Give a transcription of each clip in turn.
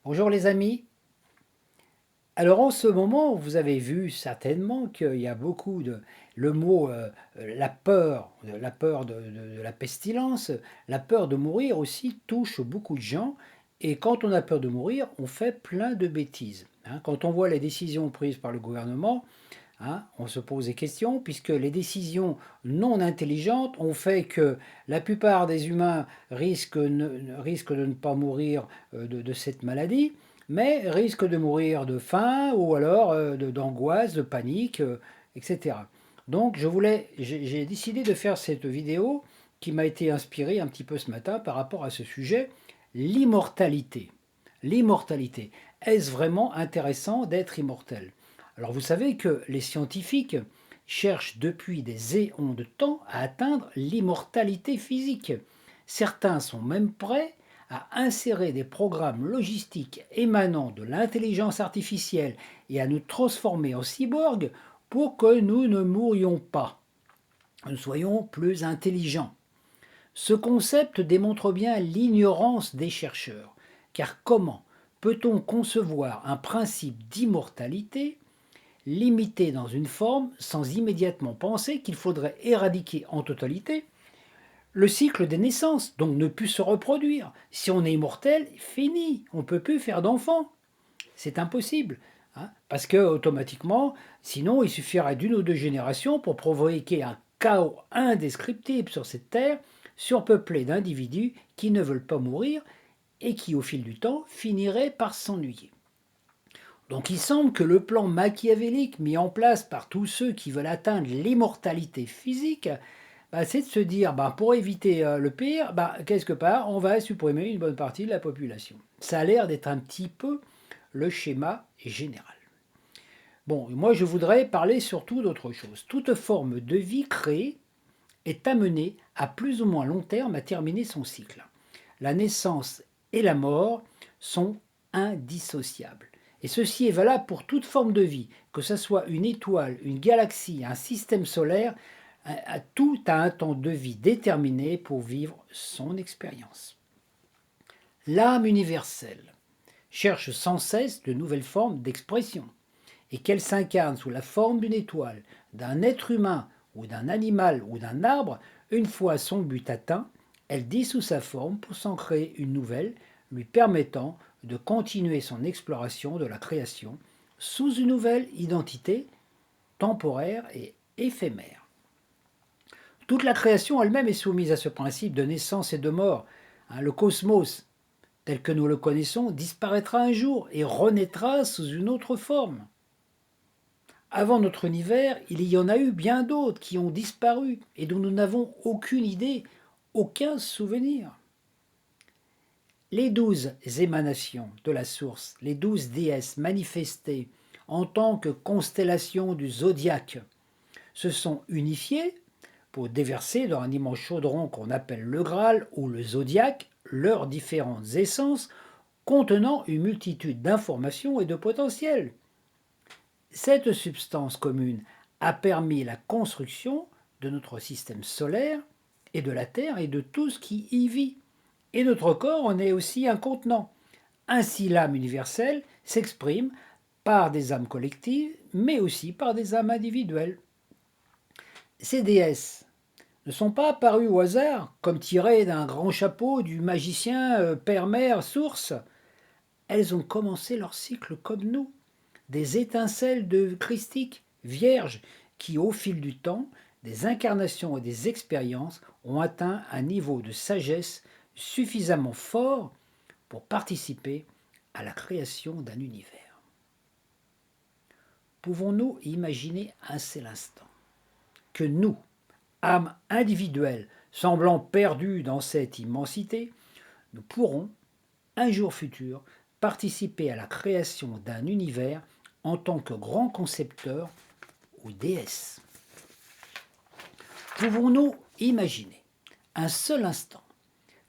Bonjour les amis. Alors en ce moment, vous avez vu certainement qu'il y a beaucoup de... Le mot la peur de la pestilence, la peur de mourir aussi touche beaucoup de gens. Et quand on a peur de mourir, on fait plein de bêtises, hein. Quand on voit les décisions prises par le gouvernement, hein, on se pose des questions, puisque les décisions non intelligentes ont fait que la plupart des humains risquent de ne pas mourir de cette maladie, mais risquent de mourir de faim ou alors d'angoisse, de panique, etc. Donc j'ai décidé de faire cette vidéo qui m'a été inspirée un petit peu ce matin par rapport à ce sujet, l'immortalité. L'immortalité. Est-ce vraiment intéressant d'être immortel? Alors vous savez que les scientifiques cherchent depuis des éons de temps à atteindre l'immortalité physique. Certains sont même prêts à insérer des programmes logistiques émanant de l'intelligence artificielle et à nous transformer en cyborgs pour que nous ne mourions pas, nous soyons plus intelligents. Ce concept démontre bien l'ignorance des chercheurs, car comment peut-on concevoir un principe d'immortalité limité dans une forme sans immédiatement penser qu'il faudrait éradiquer en totalité le cycle des naissances, donc ne plus se reproduire? Si on est immortel, fini, on ne peut plus faire d'enfants. C'est impossible, hein, parce que automatiquement, sinon il suffirait d'une ou deux générations pour provoquer un chaos indescriptible sur cette terre, surpeuplée d'individus qui ne veulent pas mourir et qui, au fil du temps, finiraient par s'ennuyer. Donc il semble que le plan machiavélique mis en place par tous ceux qui veulent atteindre l'immortalité physique, c'est de se dire, pour éviter le pire, quelque part, on va supprimer une bonne partie de la population. Ça a l'air d'être un petit peu le schéma général. Bon, moi je voudrais parler surtout d'autre chose. Toute forme de vie créée est amenée à plus ou moins long terme à terminer son cycle. La naissance et la mort sont indissociables. Et ceci est valable pour toute forme de vie, que ce soit une étoile, une galaxie, un système solaire, tout a un temps de vie déterminé pour vivre son expérience. L'âme universelle cherche sans cesse de nouvelles formes d'expression, et qu'elle s'incarne sous la forme d'une étoile, d'un être humain ou d'un animal ou d'un arbre, une fois son but atteint, elle dissout sa forme pour s'en créer une nouvelle, lui permettant de continuer son exploration de la création sous une nouvelle identité temporaire et éphémère. Toute la création elle-même est soumise à ce principe de naissance et de mort. Le cosmos, tel que nous le connaissons, disparaîtra un jour et renaîtra sous une autre forme. Avant notre univers, il y en a eu bien d'autres qui ont disparu et dont nous n'avons aucune idée, aucun souvenir. Les 12 émanations de la source, les 12 déesses manifestées en tant que constellations du zodiaque, se sont unifiées pour déverser dans un immense chaudron qu'on appelle le Graal ou le zodiaque leurs différentes essences contenant une multitude d'informations et de potentiels. Cette substance commune a permis la construction de notre système solaire et de la Terre et de tout ce qui y vit. Et notre corps en est aussi un contenant. Ainsi l'âme universelle s'exprime par des âmes collectives, mais aussi par des âmes individuelles. Ces déesses ne sont pas apparues au hasard, comme tirées d'un grand chapeau du magicien Père-Mère Source. Elles ont commencé leur cycle comme nous, des étincelles de christique, vierges, qui au fil du temps, des incarnations et des expériences ont atteint un niveau de sagesse suffisamment fort pour participer à la création d'un univers. Pouvons-nous imaginer un seul instant que nous, âmes individuelles semblant perdues dans cette immensité, nous pourrons, un jour futur, participer à la création d'un univers en tant que grand concepteur ou déesse? Pouvons-nous imaginer un seul instant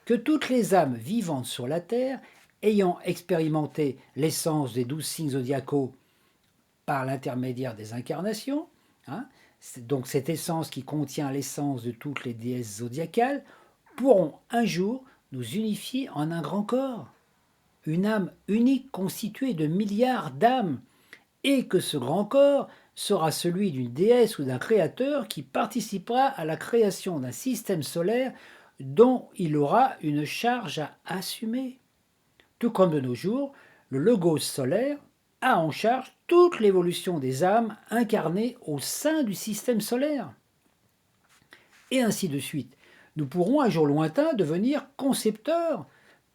que toutes les âmes vivantes sur la Terre, ayant expérimenté l'essence des 12 signes zodiacaux par l'intermédiaire des incarnations, donc cette essence qui contient l'essence de toutes les déesses zodiacales, pourront un jour nous unifier en un grand corps? une âme unique constituée de milliards d'âmes, et que ce grand corps sera celui d'une déesse ou d'un créateur qui participera à la création d'un système solaire dont il aura une charge à assumer. Tout comme de nos jours, le logos solaire a en charge toute l'évolution des âmes incarnées au sein du système solaire. Et ainsi de suite. Nous pourrons un jour lointain devenir concepteurs,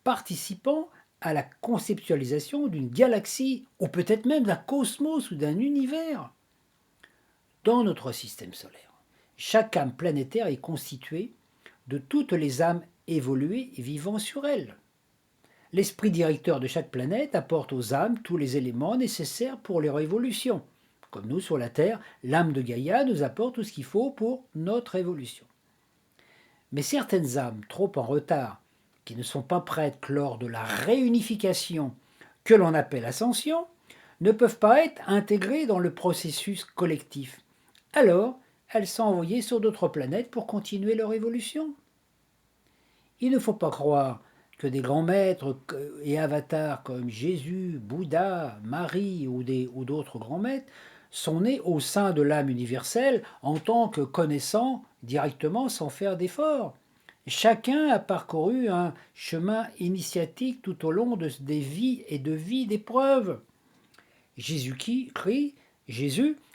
participants à la conceptualisation d'une galaxie, ou peut-être même d'un cosmos ou d'un univers. Dans notre système solaire, chaque âme planétaire est constituée de toutes les âmes évoluées et vivant sur elle. L'esprit directeur de chaque planète apporte aux âmes tous les éléments nécessaires pour leur évolution. Comme nous sur la Terre, l'âme de Gaïa nous apporte tout ce qu'il faut pour notre évolution. Mais certaines âmes trop en retard, qui ne sont pas prêtes lors de la réunification que l'on appelle ascension, ne peuvent pas être intégrées dans le processus collectif. Alors, elles sont envoyées sur d'autres planètes pour continuer leur évolution. Il ne faut pas croire que des grands maîtres et avatars comme Jésus, Bouddha, Marie ou d'autres grands maîtres sont nés au sein de l'âme universelle en tant que connaissants directement sans faire d'efforts. Chacun a parcouru un chemin initiatique tout au long des vies et de vies d'épreuves. Jésus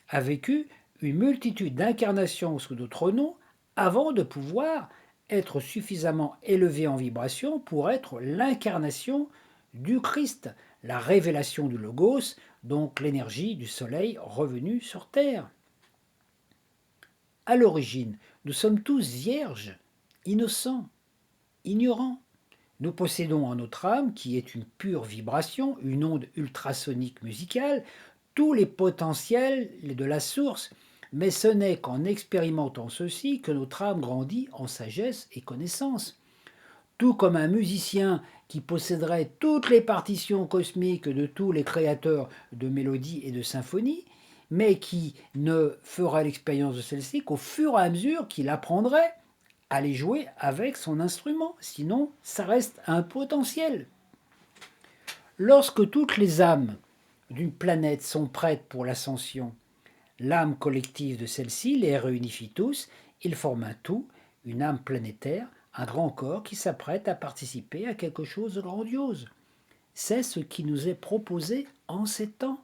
a vécu une multitude d'incarnations sous d'autres noms avant de pouvoir être suffisamment élevé en vibration pour être l'incarnation du Christ, la révélation du Logos, donc l'énergie du soleil revenu sur Terre. À l'origine, nous sommes tous vierges, innocents, ignorants. Nous possédons en notre âme, qui est une pure vibration, une onde ultrasonique musicale, tous les potentiels de la source, mais ce n'est qu'en expérimentant ceci que notre âme grandit en sagesse et connaissance. Tout comme un musicien qui posséderait toutes les partitions cosmiques de tous les créateurs de mélodies et de symphonies, mais qui ne fera l'expérience de celle-ci qu'au fur et à mesure qu'il apprendrait à les jouer avec son instrument, sinon ça reste un potentiel. Lorsque toutes les âmes d'une planète sont prêtes pour l'ascension, l'âme collective de celle-ci les réunifie tous, ils forment un tout, une âme planétaire, un grand corps qui s'apprête à participer à quelque chose de grandiose. C'est ce qui nous est proposé en ces temps,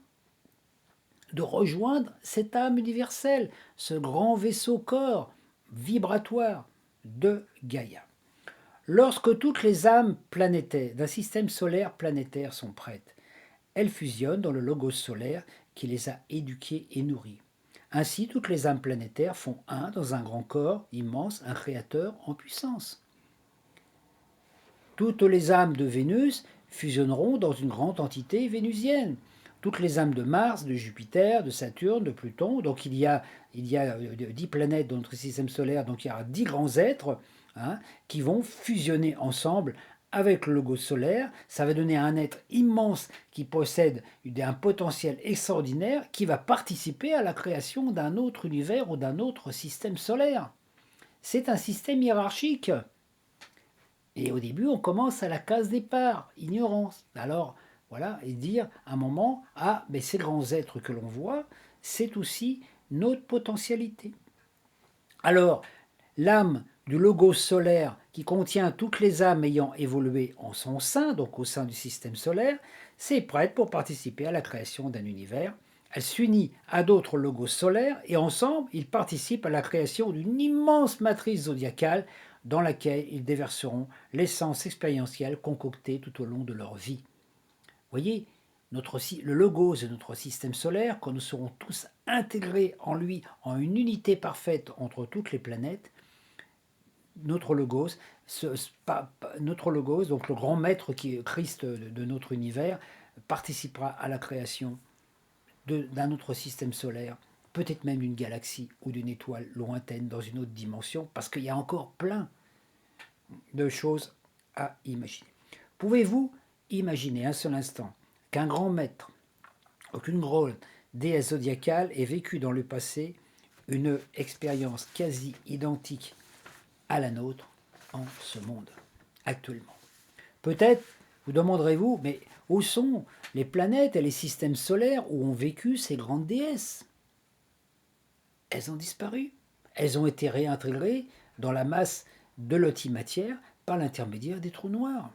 de rejoindre cette âme universelle, ce grand vaisseau-corps vibratoire de Gaïa. Lorsque toutes les âmes planétaires d'un système solaire planétaire sont prêtes, elles fusionnent dans le logos solaire qui les a éduquées et nourries. Ainsi, toutes les âmes planétaires font un dans un grand corps immense, un créateur en puissance. Toutes les âmes de Vénus fusionneront dans une grande entité vénusienne. Toutes les âmes de Mars, de Jupiter, de Saturne, de Pluton, donc il y a 10 planètes dans notre système solaire, donc il y aura 10 grands êtres qui vont fusionner ensemble avec le logo solaire. Ça va donner un être immense qui possède un potentiel extraordinaire qui va participer à la création d'un autre univers ou d'un autre système solaire. C'est un système hiérarchique. Et au début, on commence à la case départ, ignorance. Alors, voilà, et dire à un moment, mais ces grands êtres que l'on voit, c'est aussi notre potentialité. Alors, l'âme du logos solaire qui contient toutes les âmes ayant évolué en son sein, donc au sein du système solaire, c'est prête pour participer à la création d'un univers. Elle s'unit à d'autres logos solaires et ensemble, ils participent à la création d'une immense matrice zodiacale dans laquelle ils déverseront l'essence expérientielle concoctée tout au long de leur vie. Vous voyez, le logos de notre système solaire, quand nous serons tous intégrés en lui, en une unité parfaite entre toutes les planètes, notre logos, donc le grand maître qui est Christ de notre univers, participera à la création d'un autre système solaire, peut-être même d'une galaxie ou d'une étoile lointaine dans une autre dimension, parce qu'il y a encore plein de choses à imaginer. Pouvez-vous imaginer un seul instant qu'un grand maître, aucune grande déesse zodiacale ait vécu dans le passé une expérience quasi identique à la nôtre en ce monde actuellement? Peut-être Vous demanderez-vous, mais où sont les planètes et les systèmes solaires où ont vécu ces grandes déesses? Elles ont disparu. Elles ont été réintégrées dans la masse de l'antimatière par l'intermédiaire des trous noirs.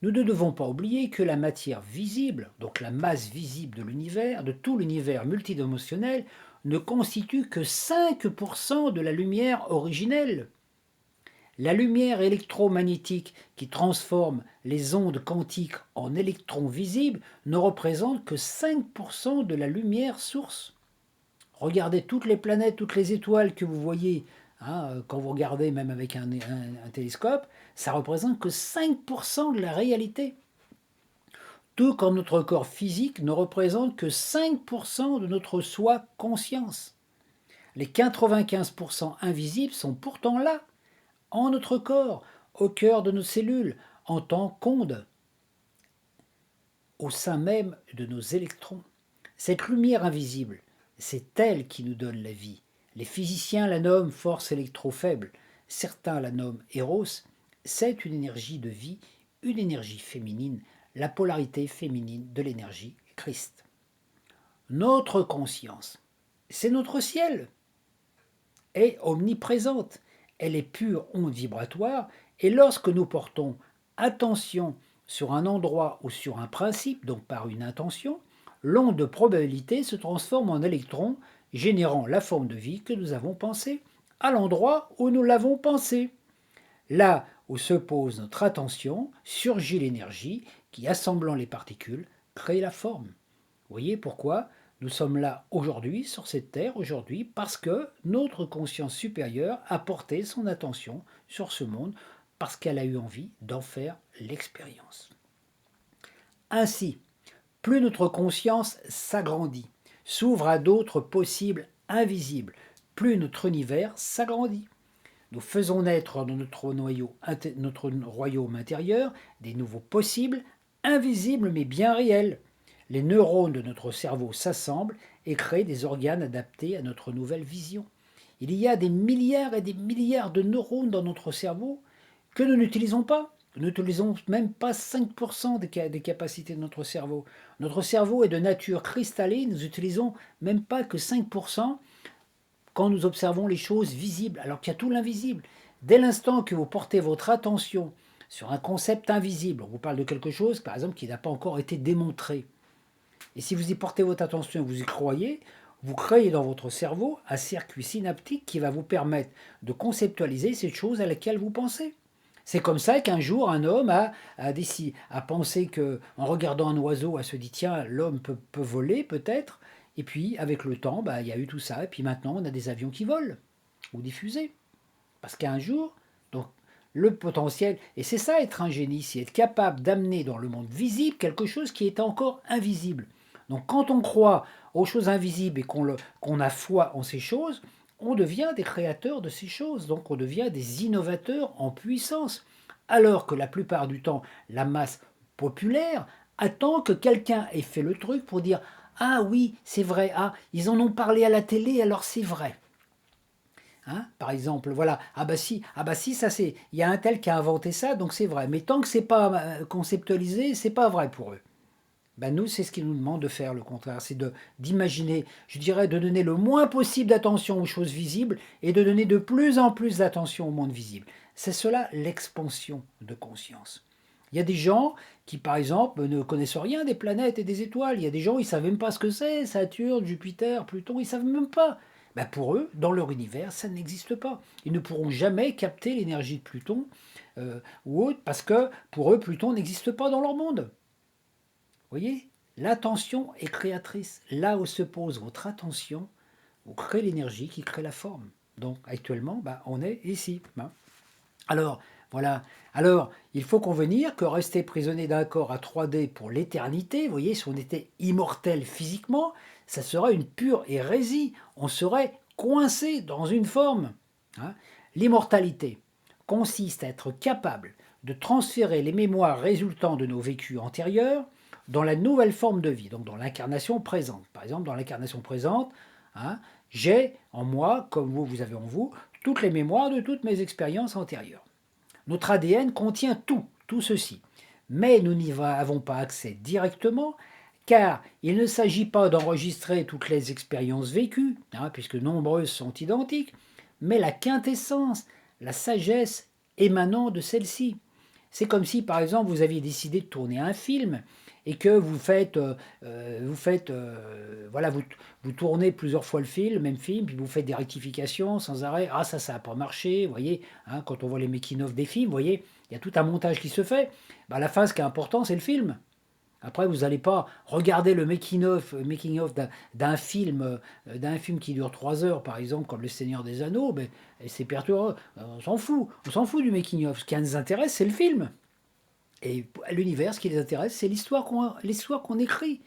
Nous ne devons pas oublier que la matière visible, donc la masse visible de l'univers, de tout l'univers multidimensionnel, ne constitue que 5% de la lumière originelle. La lumière électromagnétique qui transforme les ondes quantiques en électrons visibles ne représente que 5% de la lumière source. Regardez toutes les planètes, toutes les étoiles que vous voyez, hein, quand vous regardez même avec un télescope, ça représente que 5% de la réalité. Tout comme notre corps physique ne représente que 5% de notre soi conscience. Les 95% invisibles sont pourtant là, en notre corps, au cœur de nos cellules, en tant qu'ondes, au sein même de nos électrons. Cette lumière invisible, c'est elle qui nous donne la vie. Les physiciens la nomment force électrofaible, certains la nomment Eros. C'est une énergie de vie, une énergie féminine, la polarité féminine de l'énergie Christ. Notre conscience, c'est notre ciel, est omniprésente. Elle est pure onde vibratoire, et lorsque nous portons attention sur un endroit ou sur un principe, donc par une intention, l'onde de probabilité se transforme en électron, générant la forme de vie que nous avons pensée, à l'endroit où nous l'avons pensée. Là où se pose notre attention, surgit l'énergie qui, assemblant les particules, crée la forme. Vous voyez pourquoi nous sommes là aujourd'hui, sur cette terre, aujourd'hui, parce que notre conscience supérieure a porté son attention sur ce monde, parce qu'elle a eu envie d'en faire l'expérience. Ainsi, plus notre conscience s'agrandit, s'ouvre à d'autres possibles invisibles, plus notre univers s'agrandit. Nous faisons naître dans notre royaume intérieur des nouveaux possibles, invisibles mais bien réels. Les neurones de notre cerveau s'assemblent et créent des organes adaptés à notre nouvelle vision. Il y a des milliards et des milliards de neurones dans notre cerveau que nous n'utilisons pas. Nous n'utilisons même pas 5% des capacités de notre cerveau. Notre cerveau est de nature cristalline, nous n'utilisons même pas que 5% quand nous observons les choses visibles, alors qu'il y a tout l'invisible. Dès l'instant que vous portez votre attention sur un concept invisible, on vous parle de quelque chose, par exemple, qui n'a pas encore été démontré, et si vous y portez votre attention et vous y croyez, vous créez dans votre cerveau un circuit synaptique qui va vous permettre de conceptualiser cette chose à laquelle vous pensez. C'est comme ça qu'un jour, un homme a pensé qu'en regardant un oiseau, elle se dit, tiens, l'homme peut voler peut-être. Et puis, avec le temps, il y a eu tout ça. Et puis maintenant, on a des avions qui volent ou des fusées. Parce qu'un jour, donc, le potentiel, et c'est ça être un génie, c'est être capable d'amener dans le monde visible quelque chose qui est encore invisible. Donc quand on croit aux choses invisibles et qu'on a foi en ces choses, on devient des créateurs de ces choses, donc on devient des innovateurs en puissance. Alors que la plupart du temps, la masse populaire attend que quelqu'un ait fait le truc pour dire ah oui, c'est vrai, ah, ils en ont parlé à la télé, alors c'est vrai. Hein, par exemple, voilà, ah bah si, ça c'est, il y a un tel qui a inventé ça, donc c'est vrai. Mais tant que c'est pas conceptualisé, c'est pas vrai pour eux. Ben nous, c'est ce qu'ils nous demandent de faire, le contraire, c'est d'imaginer, je dirais, de donner le moins possible d'attention aux choses visibles et de donner de plus en plus d'attention au monde visible. C'est cela l'expansion de conscience. Il y a des gens qui, par exemple, ne connaissent rien des planètes et des étoiles. Il y a des gens, ils ne savent même pas ce que c'est, Saturne, Jupiter, Pluton, ils ne savent même pas. Ben pour eux, dans leur univers, ça n'existe pas. Ils ne pourront jamais capter l'énergie de Pluton ou autre, parce que pour eux, Pluton n'existe pas dans leur monde. Vous voyez, l'attention est créatrice. Là où se pose votre attention, vous créez l'énergie qui crée la forme. Donc actuellement, on est ici. Hein. Alors, voilà. Alors, il faut convenir que rester prisonnier d'un corps à 3D pour l'éternité, vous voyez, si on était immortel physiquement, ça serait une pure hérésie. On serait coincé dans une forme. Hein. L'immortalité consiste à être capable de transférer les mémoires résultant de nos vécus antérieurs dans la nouvelle forme de vie, donc dans l'incarnation présente. Par exemple, dans l'incarnation présente, hein, j'ai en moi, comme vous, vous avez en vous, toutes les mémoires de toutes mes expériences antérieures. Notre ADN contient tout ceci. mais nous n'y avons pas accès directement, car il ne s'agit pas d'enregistrer toutes les expériences vécues, hein, puisque nombreuses sont identiques, mais la quintessence, la sagesse émanant de celle-ci. C'est comme si, par exemple, vous aviez décidé de tourner un film et que voilà, vous tournez plusieurs fois le film, le même film, puis vous faites des rectifications sans arrêt. Ah, ça n'a pas marché, vous voyez, hein, quand on voit les making-of des films, vous voyez, il y a tout un montage qui se fait. Bah, à la fin, ce qui est important, c'est le film. Après, vous n'allez pas regarder le making-of d'un film qui dure 3 heures, par exemple, comme Le Seigneur des Anneaux, ben, et c'est perturbant. On s'en fout du making-of. Ce qui nous intéresse, c'est le film. Et l'univers, ce qui les intéresse, c'est l'histoire qu'on écrit.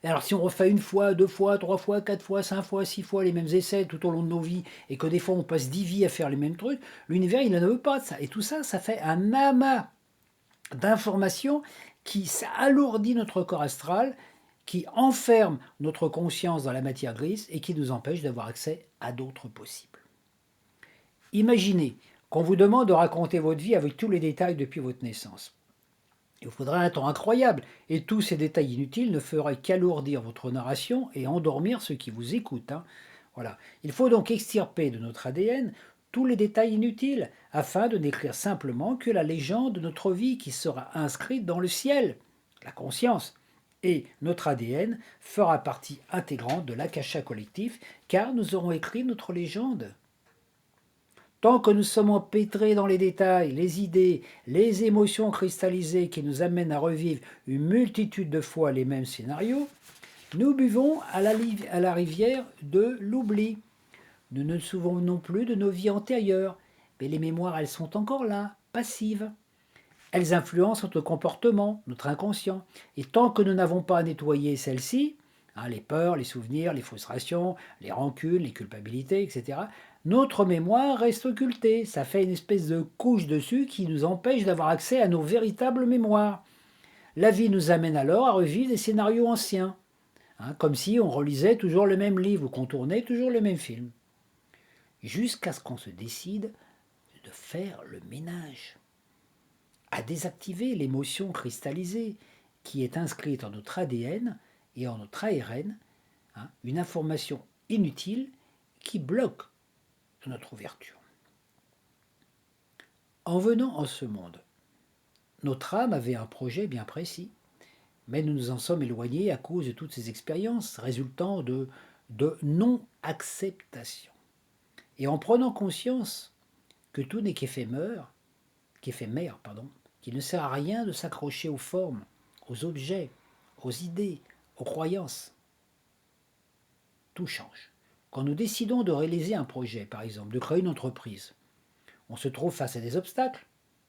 Alors si on refait une fois, deux fois, trois fois, quatre fois, cinq fois, six fois les mêmes essais tout au long de nos vies, et que des fois on passe 10 vies à faire les mêmes trucs, l'univers il n'en veut pas de ça. Et tout ça, ça fait un amas d'informations qui alourdit notre corps astral, qui enferme notre conscience dans la matière grise et qui nous empêche d'avoir accès à d'autres possibles. Imaginez qu'on vous demande de raconter votre vie avec tous les détails depuis votre naissance. Il vous faudrait un temps incroyable, et tous ces détails inutiles ne feraient qu'alourdir votre narration et endormir ceux qui vous écoutent, hein. Voilà. Il faut donc extirper de notre ADN tous les détails inutiles, afin de n'écrire simplement que la légende de notre vie qui sera inscrite dans le ciel, la conscience. Et notre ADN fera partie intégrante de l'akasha collectif, car nous aurons écrit notre légende. Tant que nous sommes empêtrés dans les détails, les idées, les émotions cristallisées qui nous amènent à revivre une multitude de fois les mêmes scénarios, nous buvons à la rivière de l'oubli. Nous ne nous souvenons plus de nos vies antérieures, mais les mémoires, elles sont encore là, passives. Elles influencent notre comportement, notre inconscient. Et tant que nous n'avons pas nettoyé celles-ci, hein, les peurs, les souvenirs, les frustrations, les rancunes, les culpabilités, etc., notre mémoire reste occultée. Ça fait une espèce de couche dessus qui nous empêche d'avoir accès à nos véritables mémoires. La vie nous amène alors à revivre des scénarios anciens, hein, comme si on relisait toujours le même livre ou qu'on tournait toujours le même film. Jusqu'à ce qu'on se décide de faire le ménage, à désactiver l'émotion cristallisée qui est inscrite en notre ADN et en notre ARN, hein, une information inutile qui bloque notre ouverture. En venant en ce monde, notre âme avait un projet bien précis, mais nous nous en sommes éloignés à cause de toutes ces expériences résultant de non-acceptation. Et en prenant conscience que tout n'est qu'éphémère, qu'il ne sert à rien de s'accrocher aux formes, aux objets, aux idées, aux croyances, tout change. Quand nous décidons de réaliser un projet, par exemple, de créer une entreprise, on se trouve face à des obstacles,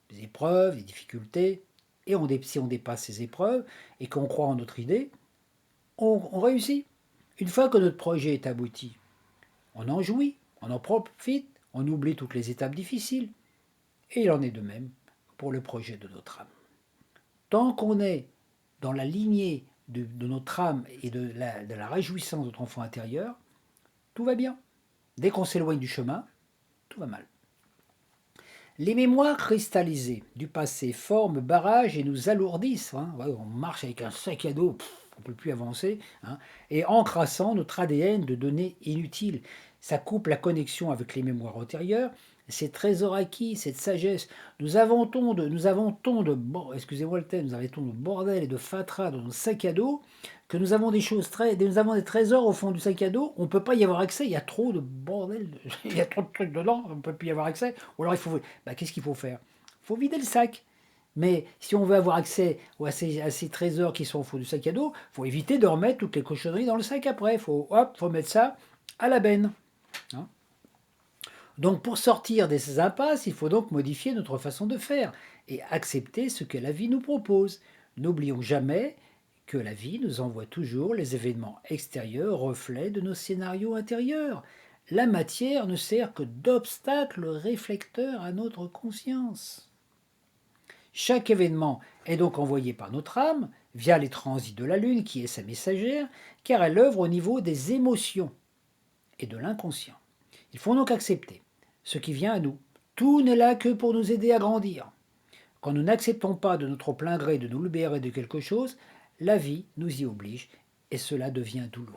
des épreuves, des difficultés, et si on dépasse ces épreuves et qu'on croit en notre idée, on réussit. Une fois que notre projet est abouti, on en jouit, on en profite, on oublie toutes les étapes difficiles. Et il en est de même pour le projet de notre âme. Tant qu'on est dans la lignée de notre âme et de la réjouissance de notre enfant intérieur, tout va bien. Dès qu'on s'éloigne du chemin, tout va mal. Les mémoires cristallisées du passé forment barrage et nous alourdissent, hein. Ouais, on marche avec un sac à dos, on ne peut plus avancer, hein, et encrassant notre ADN de données inutiles. Ça coupe la connexion avec les mémoires antérieures, ces trésors acquis, cette sagesse. Nous avons tant de excusez-moi le thème, nous avons tant de bordel et de fatras dans notre sac à dos que nous avons nous avons des trésors au fond du sac à dos, on ne peut pas y avoir accès, il y a trop de bordel, il y a trop de trucs dedans, on ne peut plus y avoir accès. Ou alors qu'est-ce qu'il faut faire? Il faut vider le sac. Mais si on veut avoir accès à ces trésors qui sont au fond du sac à dos, il faut éviter de remettre toutes les cochonneries dans le sac après. Faut mettre ça à la benne, hein. Donc pour sortir de ces impasses, il faut donc modifier notre façon de faire et accepter ce que la vie nous propose. N'oublions jamais que la vie nous envoie toujours les événements extérieurs, reflets de nos scénarios intérieurs. La matière ne sert que d'obstacle réflecteur à notre conscience. Chaque événement est donc envoyé par notre âme via les transits de la Lune, qui est sa messagère, car elle œuvre au niveau des émotions et de l'inconscient. Il faut donc accepter ce qui vient à nous. Tout n'est là que pour nous aider à grandir. Quand nous n'acceptons pas de notre plein gré de nous libérer de quelque chose, la vie nous y oblige et cela devient douloureux.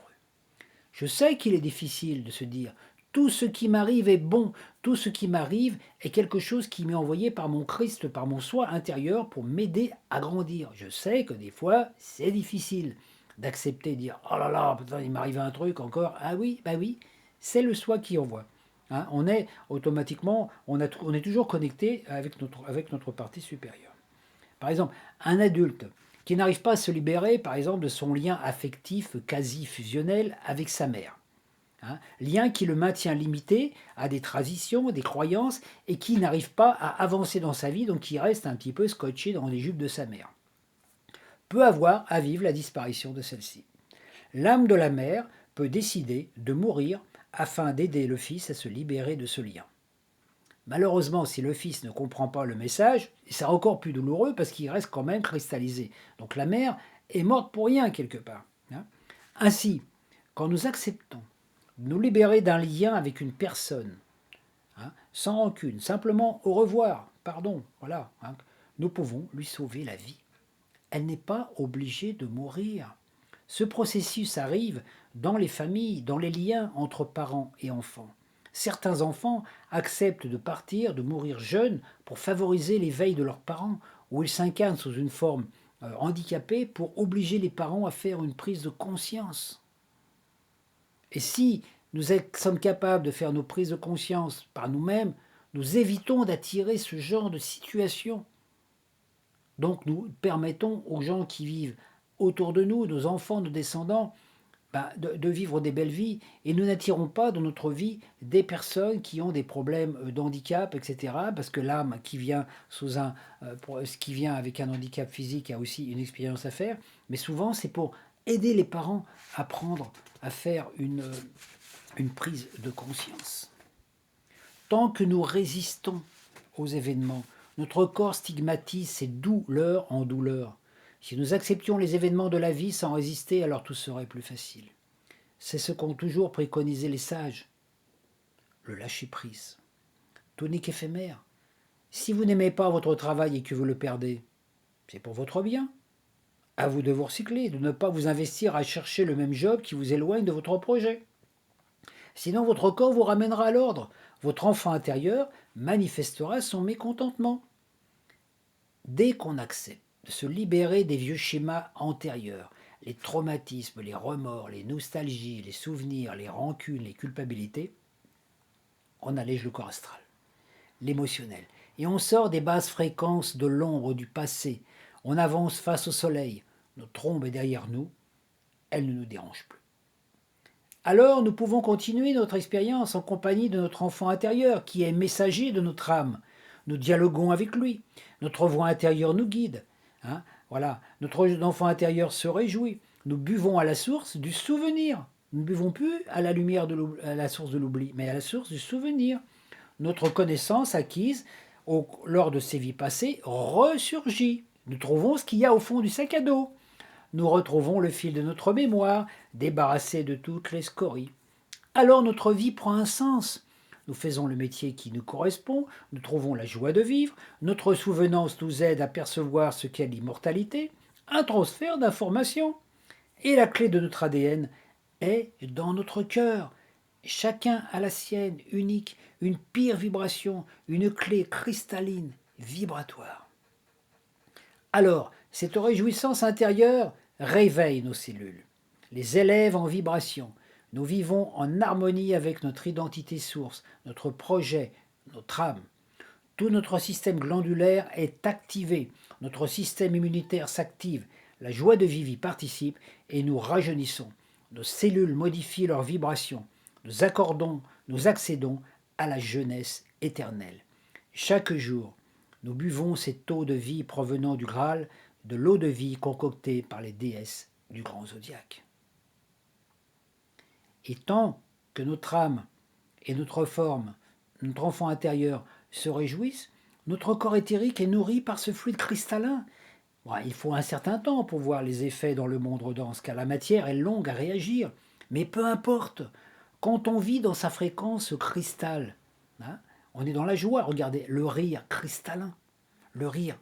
Je sais qu'il est difficile de se dire tout ce qui m'arrive est bon, tout ce qui m'arrive est quelque chose qui m'est envoyé par mon Christ, par mon soi intérieur pour m'aider à grandir. Je sais que des fois c'est difficile d'accepter, de dire oh là là, putain, il m'arrive un truc encore. Ah oui, bah oui, c'est le soi qui envoie. Hein, on est automatiquement, on est toujours connecté avec notre partie supérieure. Par exemple, un adulte qui n'arrive pas à se libérer, par exemple, de son lien affectif quasi fusionnel avec sa mère. Hein, lien qui le maintient limité à des traditions, des croyances, et qui n'arrive pas à avancer dans sa vie, donc qui reste un petit peu scotché dans les jupes de sa mère, peut avoir à vivre la disparition de celle-ci. L'âme de la mère peut décider de mourir afin d'aider le fils à se libérer de ce lien. Malheureusement, si le fils ne comprend pas le message, c'est encore plus douloureux parce qu'il reste quand même cristallisé. Donc la mère est morte pour rien quelque part. Hein. Ainsi, quand nous acceptons de nous libérer d'un lien avec une personne, hein, sans rancune, simplement au revoir, pardon, voilà, hein, nous pouvons lui sauver la vie. Elle n'est pas obligée de mourir. Ce processus arrive dans les familles, dans les liens entre parents et enfants. Certains enfants acceptent de partir, de mourir jeunes pour favoriser l'éveil de leurs parents, ou ils s'incarnent sous une forme handicapée pour obliger les parents à faire une prise de conscience. Et si nous sommes capables de faire nos prises de conscience par nous-mêmes, nous évitons d'attirer ce genre de situation. Donc nous permettons aux gens qui vivent autour de nous, nos enfants, nos descendants, de vivre des belles vies, et nous n'attirons pas dans notre vie des personnes qui ont des problèmes d'handicap, etc. Parce que l'âme qui vient qui vient avec un handicap physique a aussi une expérience à faire, mais souvent c'est pour aider les parents à apprendre à faire une prise de conscience. Tant que nous résistons aux événements, notre corps stigmatise ces douleurs en douleurs. Si nous acceptions les événements de la vie sans résister, alors tout serait plus facile. C'est ce qu'ont toujours préconisé les sages. Le lâcher-prise. Tout n'est qu'éphémère. Si vous n'aimez pas votre travail et que vous le perdez, c'est pour votre bien. À vous de vous recycler, de ne pas vous investir à chercher le même job qui vous éloigne de votre projet. Sinon, votre corps vous ramènera à l'ordre. Votre enfant intérieur manifestera son mécontentement. Dès qu'on accepte de se libérer des vieux schémas antérieurs, les traumatismes, les remords, les nostalgies, les souvenirs, les rancunes, les culpabilités, on allège le corps astral, l'émotionnel. Et on sort des basses fréquences de l'ombre du passé. On avance face au soleil. Notre ombre est derrière nous. Elle ne nous dérange plus. Alors nous pouvons continuer notre expérience en compagnie de notre enfant intérieur qui est messager de notre âme. Nous dialoguons avec lui. Notre voix intérieure nous guide. Hein, voilà, notre enfant intérieur se réjouit. Nous buvons à la source du souvenir. Nous ne buvons plus à la lumière à la source de l'oubli, mais à la source du souvenir. Notre connaissance acquise lors de ces vies passées ressurgit. Nous trouvons ce qu'il y a au fond du sac à dos. Nous retrouvons le fil de notre mémoire, débarrassé de toutes les scories. Alors notre vie prend un sens. Nous faisons le métier qui nous correspond, nous trouvons la joie de vivre, notre souvenance nous aide à percevoir ce qu'est l'immortalité, un transfert d'informations. Et la clé de notre ADN est dans notre cœur. Chacun a la sienne, unique, une pire vibration, une clé cristalline, vibratoire. Alors, cette réjouissance intérieure réveille nos cellules, les élève en vibration. Nous vivons en harmonie avec notre identité source, notre projet, notre âme. Tout notre système glandulaire est activé, notre système immunitaire s'active, la joie de vivre y participe et nous rajeunissons. Nos cellules modifient leur vibration. Nous accédons à la jeunesse éternelle. Chaque jour, nous buvons cette eau de vie provenant du Graal, de l'eau de vie concoctée par les déesses du grand zodiaque. Et tant que notre âme et notre forme, notre enfant intérieur se réjouissent, notre corps éthérique est nourri par ce fluide cristallin. Bon, il faut un certain temps pour voir les effets dans le monde dense, car la matière est longue à réagir. Mais peu importe, quand on vit dans sa fréquence cristal, hein, on est dans la joie. Regardez, le rire cristallin, le rire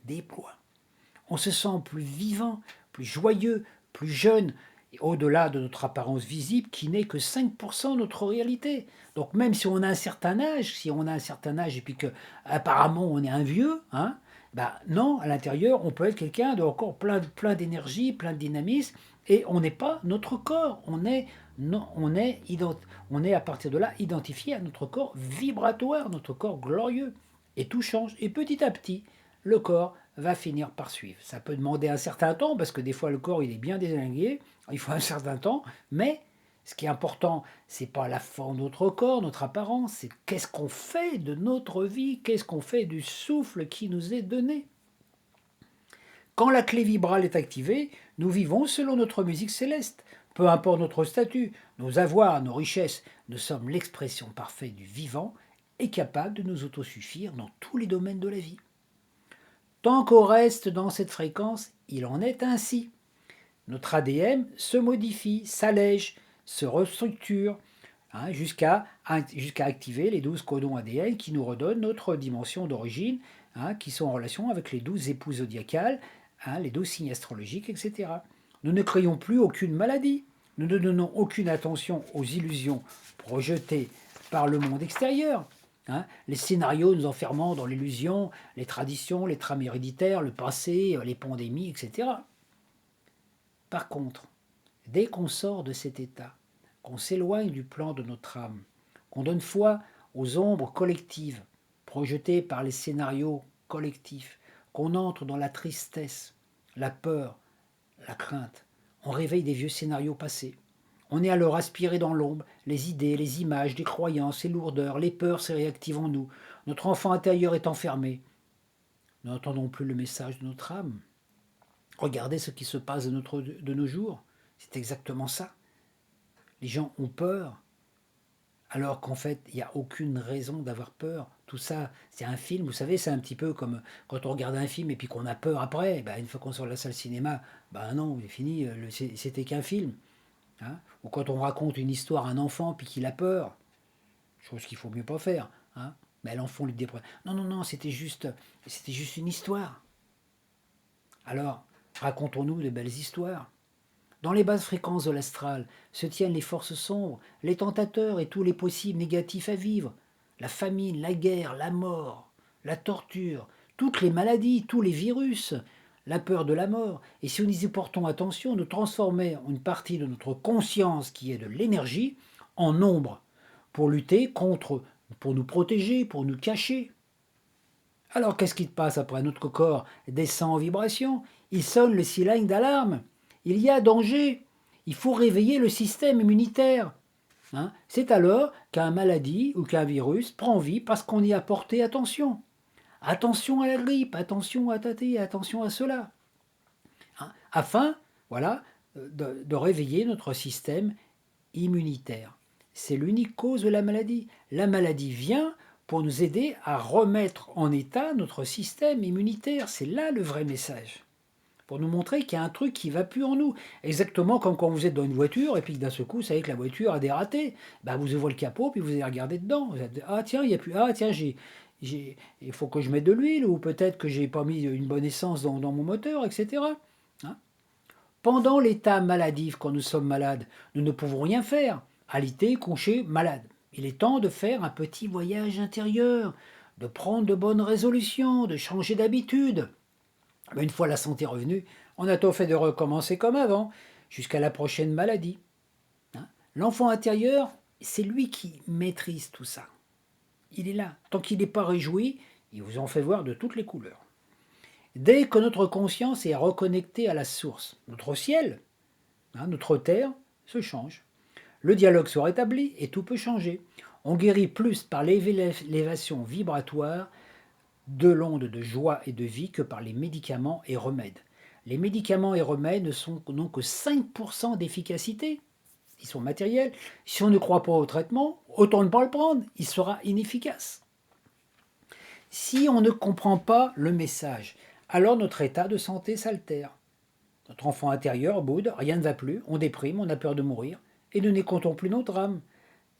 déploie. On se sent plus vivant, plus joyeux, plus jeune, au-delà de notre apparence visible qui n'est que 5% de notre réalité. Donc même si on a un certain âge, et puis que apparemment on est un vieux, hein, bah non, à l'intérieur on peut être quelqu'un de encore plein d'énergie, plein de dynamisme, et on n'est pas notre corps, non, on est à partir de là identifié à notre corps vibratoire, notre corps glorieux. Et tout change. Et petit à petit, le corps va finir par suivre. Ça peut demander un certain temps, parce que des fois le corps il est bien désingué, il faut un certain temps, mais ce qui est important, c'est pas la forme de notre corps, notre apparence, c'est qu'est-ce qu'on fait de notre vie, qu'est-ce qu'on fait du souffle qui nous est donné. Quand la clé vibrale est activée, nous vivons selon notre musique céleste. Peu importe notre statut, nos avoirs, nos richesses, nous sommes l'expression parfaite du vivant et capable de nous autosuffire dans tous les domaines de la vie. Tant qu'on reste dans cette fréquence, il en est ainsi. Notre ADN se modifie, s'allège, se restructure, hein, jusqu'à activer les 12 codons ADN qui nous redonnent notre dimension d'origine, hein, qui sont en relation avec les 12 époux zodiacales, hein, les 12 signes astrologiques, etc. Nous ne créons plus aucune maladie. Nous ne donnons aucune attention aux illusions projetées par le monde extérieur. Hein, les scénarios nous enfermant dans l'illusion, les traditions, les trames héréditaires, le passé, les pandémies, etc. Par contre, dès qu'on sort de cet état, qu'on s'éloigne du plan de notre âme, qu'on donne foi aux ombres collectives projetées par les scénarios collectifs, qu'on entre dans la tristesse, la peur, la crainte, on réveille des vieux scénarios passés. On est alors aspiré dans l'ombre, les idées, les images, les croyances, les lourdeurs, les peurs se réactivent en nous. Notre enfant intérieur est enfermé. Nous n'entendons plus le message de notre âme. Regardez ce qui se passe de nos jours. C'est exactement ça. Les gens ont peur, alors qu'en fait, il n'y a aucune raison d'avoir peur. Tout ça, c'est un film, vous savez, c'est un petit peu comme quand on regarde un film et puis qu'on a peur après. Ben, une fois qu'on sort de la salle cinéma, ben non, c'est fini, c'était qu'un film. Hein, ou quand on raconte une histoire à un enfant puis qu'il a peur, chose qu'il faut mieux pas faire. Hein, mais l'enfant lui dit non, non, non, c'était juste une histoire. Alors, racontons-nous de belles histoires. Dans les basses fréquences de l'astral se tiennent les forces sombres, les tentateurs et tous les possibles négatifs à vivre. La famine, la guerre, la mort, la torture, toutes les maladies, tous les virus, la peur de la mort. Et si nous y portons attention, nous transformons une partie de notre conscience, qui est de l'énergie, en ombre, pour lutter contre, pour nous protéger, pour nous cacher. Alors qu'est-ce qui se passe après? Notre corps descend en vibration, il sonne le sirène d'alarme. Il y a danger, il faut réveiller le système immunitaire. Hein, c'est alors qu'un maladie ou qu'un virus prend vie parce qu'on y a porté attention. Attention à la grippe, attention à tâter, attention à cela. Hein, afin, voilà, de réveiller notre système immunitaire. C'est l'unique cause de la maladie. La maladie vient pour nous aider à remettre en état notre système immunitaire. C'est là le vrai message. Pour nous montrer qu'il y a un truc qui ne va plus en nous. Exactement comme quand vous êtes dans une voiture et puis d'un seul coup, vous savez que la voiture a dératé. Ben, vous ouvrez le capot puis vous allez regarder dedans. Vous allez, ah tiens, il n'y a plus. Ah tiens, il faut que je mette de l'huile ou peut-être que j'ai pas mis une bonne essence dans mon moteur, etc. Hein, pendant l'état maladif, quand nous sommes malades, nous ne pouvons rien faire. Alité, coucher, malade. Il est temps de faire un petit voyage intérieur, de prendre de bonnes résolutions, de changer d'habitude. Mais une fois la santé revenue, on a tout fait de recommencer comme avant, jusqu'à la prochaine maladie. Hein, l'enfant intérieur, c'est lui qui maîtrise tout ça. Il est là. Tant qu'il n'est pas réjoui, il vous en fait voir de toutes les couleurs. Dès que notre conscience est reconnectée à la source, notre ciel, hein, notre terre, se change. Le dialogue se rétablit et tout peut changer. On guérit plus par l'élévation vibratoire de l'onde de joie et de vie que par les médicaments et remèdes. Les médicaments et remèdes n'ont que 5% d'efficacité. Ils sont matériels. Si on ne croit pas au traitement, autant ne pas le prendre. Il sera inefficace. Si on ne comprend pas le message, alors notre état de santé s'altère. Notre enfant intérieur boude, rien ne va plus, on déprime, on a peur de mourir, et nous n'écoutons plus notre âme.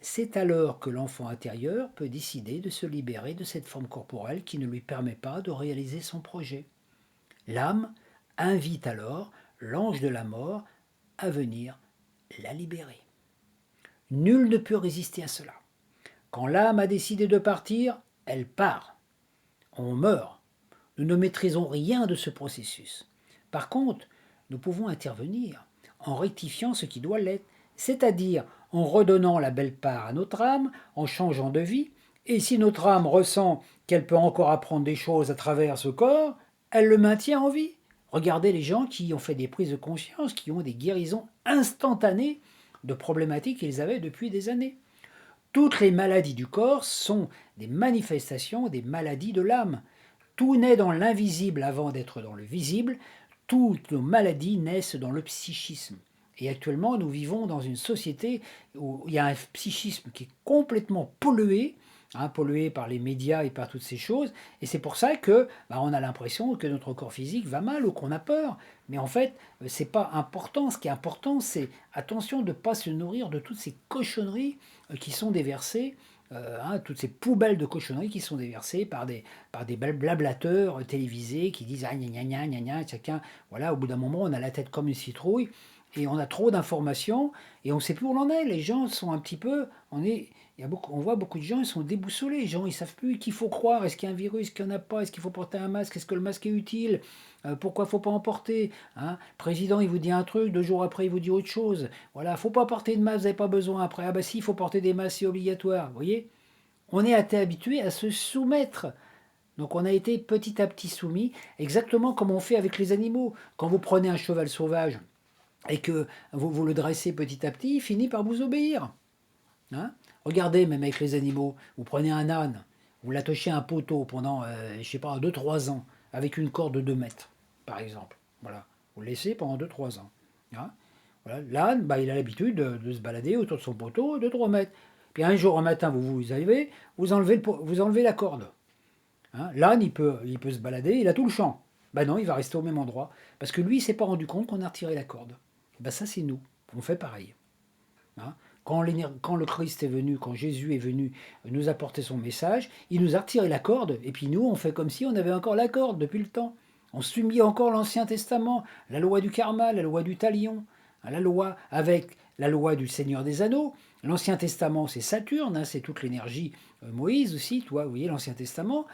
C'est alors que l'enfant intérieur peut décider de se libérer de cette forme corporelle qui ne lui permet pas de réaliser son projet. L'âme invite alors l'ange de la mort à venir la libérer. Nul ne peut résister à cela. Quand l'âme a décidé de partir, elle part. On meurt. Nous ne maîtrisons rien de ce processus. Par contre, nous pouvons intervenir en rectifiant ce qui doit l'être, c'est-à-dire en redonnant la belle part à notre âme, en changeant de vie, et si notre âme ressent qu'elle peut encore apprendre des choses à travers ce corps, elle le maintient en vie. Regardez les gens qui ont fait des prises de conscience, qui ont des guérisons instantanées de problématiques qu'ils avaient depuis des années. Toutes les maladies du corps sont des manifestations des maladies de l'âme. Tout naît dans l'invisible avant d'être dans le visible. Toutes nos maladies naissent dans le psychisme. Et actuellement, nous vivons dans une société où il y a un psychisme qui est complètement pollué, pollué par les médias et par toutes ces choses. Et c'est pour ça que on a l'impression que notre corps physique va mal ou qu'on a peur. Mais en fait, c'est pas important. Ce qui est important, c'est attention de ne pas se nourrir de toutes ces cochonneries qui sont déversées toutes ces poubelles de cochonneries qui sont déversées par des blablateurs télévisés qui disent ah gna gna gna gna gna, chacun, voilà, au bout d'un moment on a la tête comme une citrouille et on a trop d'informations et on ne sait plus où on en est. Les gens sont un petit peu, on voit beaucoup de gens, ils sont déboussolés, les gens ils savent plus qui faut croire, est-ce qu'il y a un virus, est-ce qu'il n'y en a pas, est-ce qu'il faut porter un masque, est-ce que le masque est utile, pourquoi il ne faut pas en porter, Le président il vous dit un truc, 2 jours après il vous dit autre chose, voilà, faut pas porter de masque, vous n'avez pas besoin après, ah bah si, il faut porter des masques, c'est obligatoire, vous voyez, on est été habitué à se soumettre. Donc on a été petit à petit soumis, exactement comme on fait avec les animaux. Quand vous prenez un cheval sauvage et que vous le dressez petit à petit, il finit par vous obéir. Regardez, même avec les animaux, vous prenez un âne, vous l'attachez à un poteau pendant, je sais pas, 2-3 ans, avec une corde de 2 mètres, par exemple. Voilà, vous le laissez pendant 2-3 ans. Voilà. L'âne, il a l'habitude de se balader autour de son poteau de 3 mètres. Puis un jour, un matin, vous arrivez, vous enlevez la corde. L'âne, il peut se balader, il a tout le champ. Non, il va rester au même endroit. Parce que lui, il ne s'est pas rendu compte qu'on a retiré la corde. Ça, c'est nous. On fait pareil. Quand le Christ est venu, quand Jésus est venu nous apporter son message, il nous a retiré la corde. Et puis nous, on fait comme si on avait encore la corde depuis le temps. On subit encore l'Ancien Testament, la loi du karma, la loi du talion, la loi avec la loi du Seigneur des Anneaux. L'Ancien Testament, c'est Saturne, c'est toute l'énergie. Moïse aussi, vous voyez l'Ancien Testament.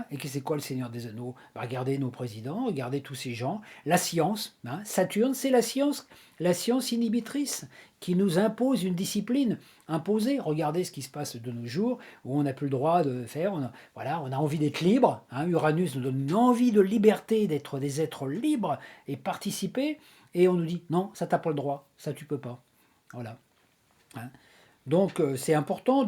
Et c'est quoi le Seigneur des Anneaux? Regardez nos présidents, regardez tous ces gens. La science, Saturne, c'est la science inhibitrice qui nous impose une discipline imposée. Regardez ce qui se passe de nos jours, où on n'a plus le droit de faire. On a envie d'être libre. Uranus nous donne une envie de liberté, d'être des êtres libres et participer. Et on nous dit, non, ça t'as pas le droit, ça tu peux pas. Voilà. Donc c'est important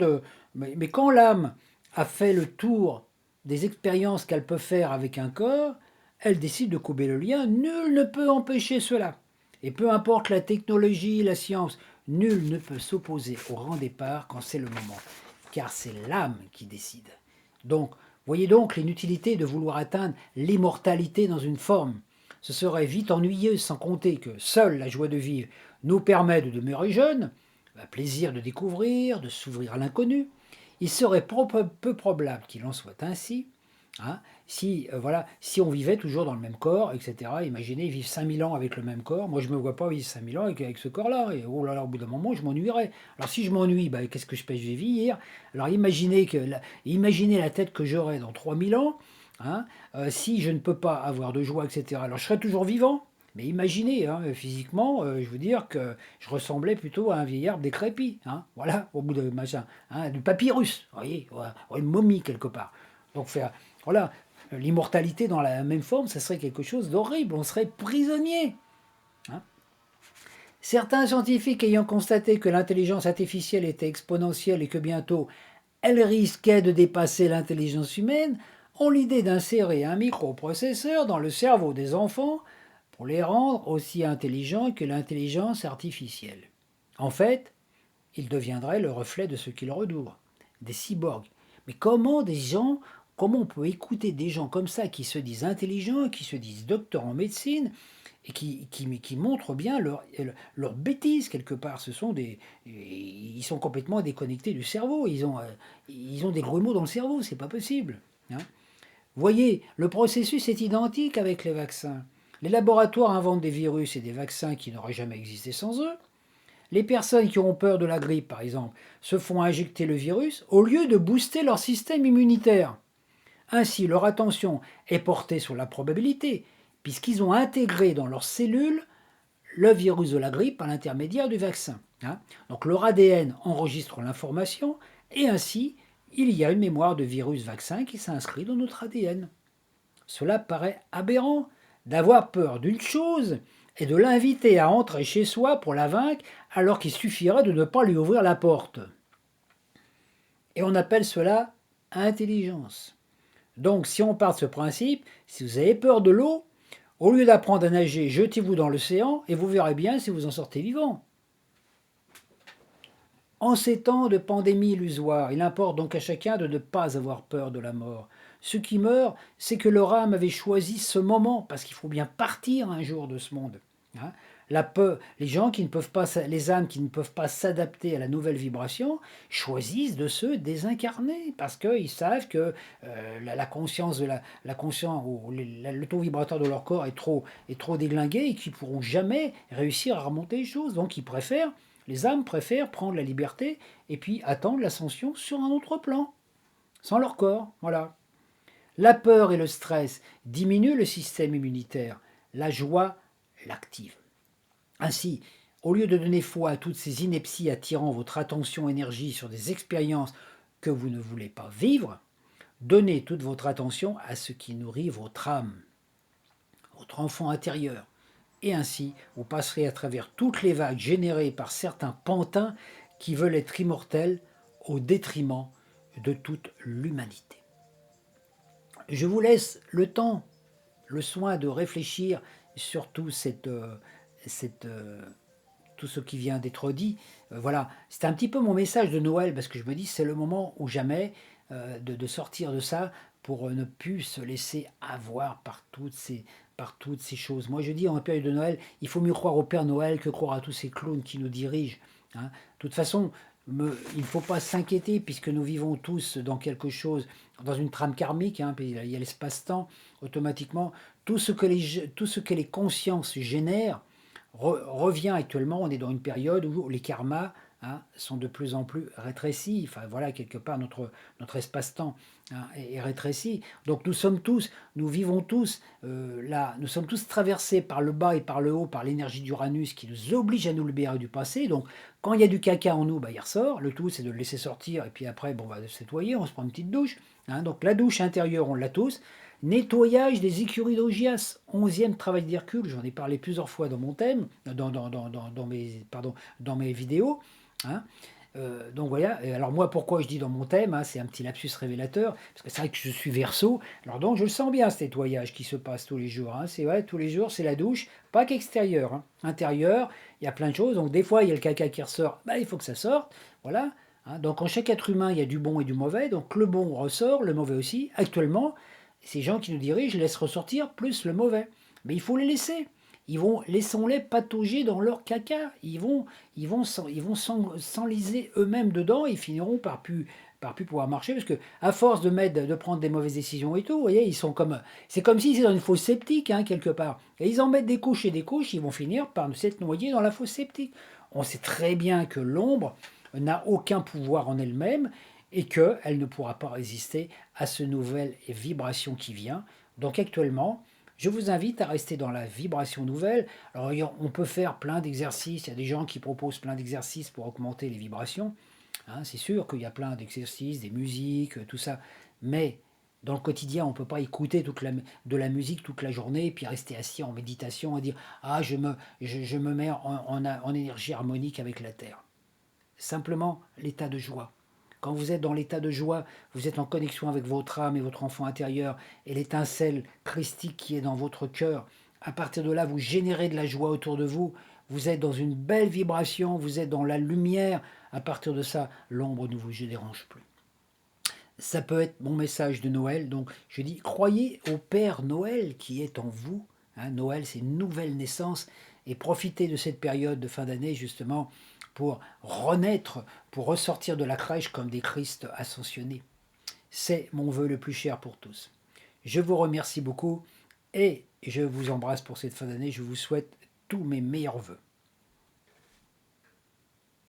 Mais quand l'âme a fait le tour des expériences qu'elle peut faire avec un corps, elle décide de couper le lien. Nul ne peut empêcher cela. Et peu importe la technologie, la science, nul ne peut s'opposer au grand départ quand c'est le moment. Car c'est l'âme qui décide. Donc, voyez donc l'inutilité de vouloir atteindre l'immortalité dans une forme. Ce serait vite ennuyeux, sans compter que seule la joie de vivre nous permet de demeurer jeunes, le plaisir de découvrir, de s'ouvrir à l'inconnu. Il serait peu probable qu'il en soit ainsi si on vivait toujours dans le même corps, etc. Imaginez vivre 5000 ans avec le même corps. Moi, je ne me vois pas vivre 5000 ans avec ce corps-là. Et oh là là, au bout d'un moment, je m'ennuierais. Alors, si je m'ennuie, qu'est-ce que je vais vieillir? Alors, imaginez la tête que j'aurais dans 3000 ans. Si je ne peux pas avoir de joie, etc. Alors, je serais toujours vivant. Mais imaginez, physiquement, je veux dire que je ressemblais plutôt à un vieillard décrépit. Voilà, au bout de machin, du papyrus, vous voyez, une momie quelque part. Donc voilà, l'immortalité dans la même forme, ça serait quelque chose d'horrible, on serait prisonnier. Certains scientifiques ayant constaté que l'intelligence artificielle était exponentielle et que bientôt elle risquait de dépasser l'intelligence humaine, ont l'idée d'insérer un microprocesseur dans le cerveau des enfants pour les rendre aussi intelligents que l'intelligence artificielle. En fait, ils deviendraient le reflet de ce qu'ils redoutent, des cyborgs. Mais comment on peut écouter des gens comme ça qui se disent intelligents, qui se disent docteurs en médecine et qui montrent bien leur bêtise quelque part. Ils sont complètement déconnectés du cerveau. Ils ont des gros mots dans le cerveau, c'est pas possible. Voyez, le processus est identique avec les vaccins. Les laboratoires inventent des virus et des vaccins qui n'auraient jamais existé sans eux. Les personnes qui ont peur de la grippe, par exemple, se font injecter le virus au lieu de booster leur système immunitaire. Ainsi, leur attention est portée sur la probabilité, puisqu'ils ont intégré dans leurs cellules le virus de la grippe à l'intermédiaire du vaccin. Donc leur ADN enregistre l'information et ainsi, il y a une mémoire de virus-vaccin qui s'inscrit dans notre ADN. Cela paraît aberrant d'avoir peur d'une chose et de l'inviter à entrer chez soi pour la vaincre alors qu'il suffirait de ne pas lui ouvrir la porte. Et on appelle cela intelligence. Donc si on part de ce principe, si vous avez peur de l'eau, au lieu d'apprendre à nager, jetez-vous dans l'océan et vous verrez bien si vous en sortez vivant. En ces temps de pandémie illusoire, il importe donc à chacun de ne pas avoir peur de la mort. Ce qui meurt, c'est que leur âme avait choisi ce moment, parce qu'il faut bien partir un jour de ce monde. La peur, les gens qui ne peuvent pas, les âmes qui ne peuvent pas s'adapter à la nouvelle vibration, choisissent de se désincarner parce qu'ils savent que la conscience de la conscience ou le taux vibratoire de leur corps est trop déglingué et qu'ils pourront jamais réussir à remonter les choses. Donc ils préfèrent, les âmes préfèrent prendre la liberté et puis attendre l'ascension sur un autre plan, sans leur corps. Voilà. La peur et le stress diminuent le système immunitaire. La joie l'active. Ainsi, au lieu de donner foi à toutes ces inepties attirant votre attention et énergie sur des expériences que vous ne voulez pas vivre, donnez toute votre attention à ce qui nourrit votre âme, votre enfant intérieur. Et ainsi, vous passerez à travers toutes les vagues générées par certains pantins qui veulent être immortels au détriment de toute l'humanité. Je vous laisse le temps, le soin de réfléchir sur tout tout ce qui vient d'être dit. Voilà, c'est un petit peu mon message de Noël, parce que je me dis c'est le moment ou jamais de sortir de ça pour ne plus se laisser avoir par toutes ces choses. Moi je dis en période de Noël, il faut mieux croire au Père Noël que croire à tous ces clowns qui nous dirigent. De toute façon, il ne faut pas s'inquiéter puisque nous vivons tous dans quelque chose, dans une trame karmique, puis il y a l'espace-temps, automatiquement, tout ce que les consciences génèrent revient actuellement. On est dans une période où les karmas sont de plus en plus rétrécis. Enfin voilà, quelque part notre espace-temps est rétréci. Donc nous vivons tous là, nous sommes tous traversés par le bas et par le haut, par l'énergie d'Uranus qui nous oblige à nous libérer du passé. Donc quand il y a du caca en nous, il ressort. Le tout c'est de le laisser sortir et puis après on va se nettoyer, on se prend une petite douche. Donc la douche intérieure on l'a tous. Nettoyage des écuries d'Augias, 11e travail d'Hercule, j'en ai parlé plusieurs fois dans mon thème, dans mes vidéos. Donc voilà, et alors moi pourquoi je dis dans mon thème, c'est un petit lapsus révélateur, parce que c'est vrai que je suis Verseau, alors donc je le sens bien ce nettoyage qui se passe tous les jours, c'est vrai, tous les jours c'est la douche, pas qu'extérieur, intérieur, il y a plein de choses, donc des fois il y a le caca qui ressort, il faut que ça sorte, voilà. Donc en chaque être humain il y a du bon et du mauvais, donc le bon ressort, le mauvais aussi, actuellement, ces gens qui nous dirigent laissent ressortir plus le mauvais. Mais il faut les laisser. Laissons-les patauger dans leur caca. Ils vont s'enliser eux-mêmes dedans et ils finiront par plus pouvoir marcher parce que à force de prendre des mauvaises décisions et tout, vous voyez, c'est comme s'ils étaient dans une fosse septique quelque part. Et ils en mettent des couches et des couches, ils vont finir par s'être noyés dans la fosse septique. On sait très bien que l'ombre n'a aucun pouvoir en elle-même et qu'elle ne pourra pas résister à ce nouvelle vibration qui vient. Donc actuellement, je vous invite à rester dans la vibration nouvelle. Alors on peut faire plein d'exercices, il y a des gens qui proposent plein d'exercices pour augmenter les vibrations. C'est sûr qu'il y a plein d'exercices, des musiques, tout ça. Mais dans le quotidien, on ne peut pas écouter de la musique toute la journée et puis rester assis en méditation et dire « Ah, je me mets en énergie harmonique avec la Terre ». Simplement l'état de joie. Quand vous êtes dans l'état de joie, vous êtes en connexion avec votre âme et votre enfant intérieur et l'étincelle christique qui est dans votre cœur. À partir de là, vous générez de la joie autour de vous. Vous êtes dans une belle vibration, vous êtes dans la lumière. À partir de ça, l'ombre ne vous dérange plus. Ça peut être mon message de Noël. Donc, je dis, croyez au Père Noël qui est en vous. Noël, c'est une nouvelle naissance. Et profitez de cette période de fin d'année, justement, pour renaître, pour ressortir de la crèche comme des Christ ascensionnés. C'est mon vœu le plus cher pour tous. Je vous remercie beaucoup et je vous embrasse pour cette fin d'année. Je vous souhaite tous mes meilleurs vœux.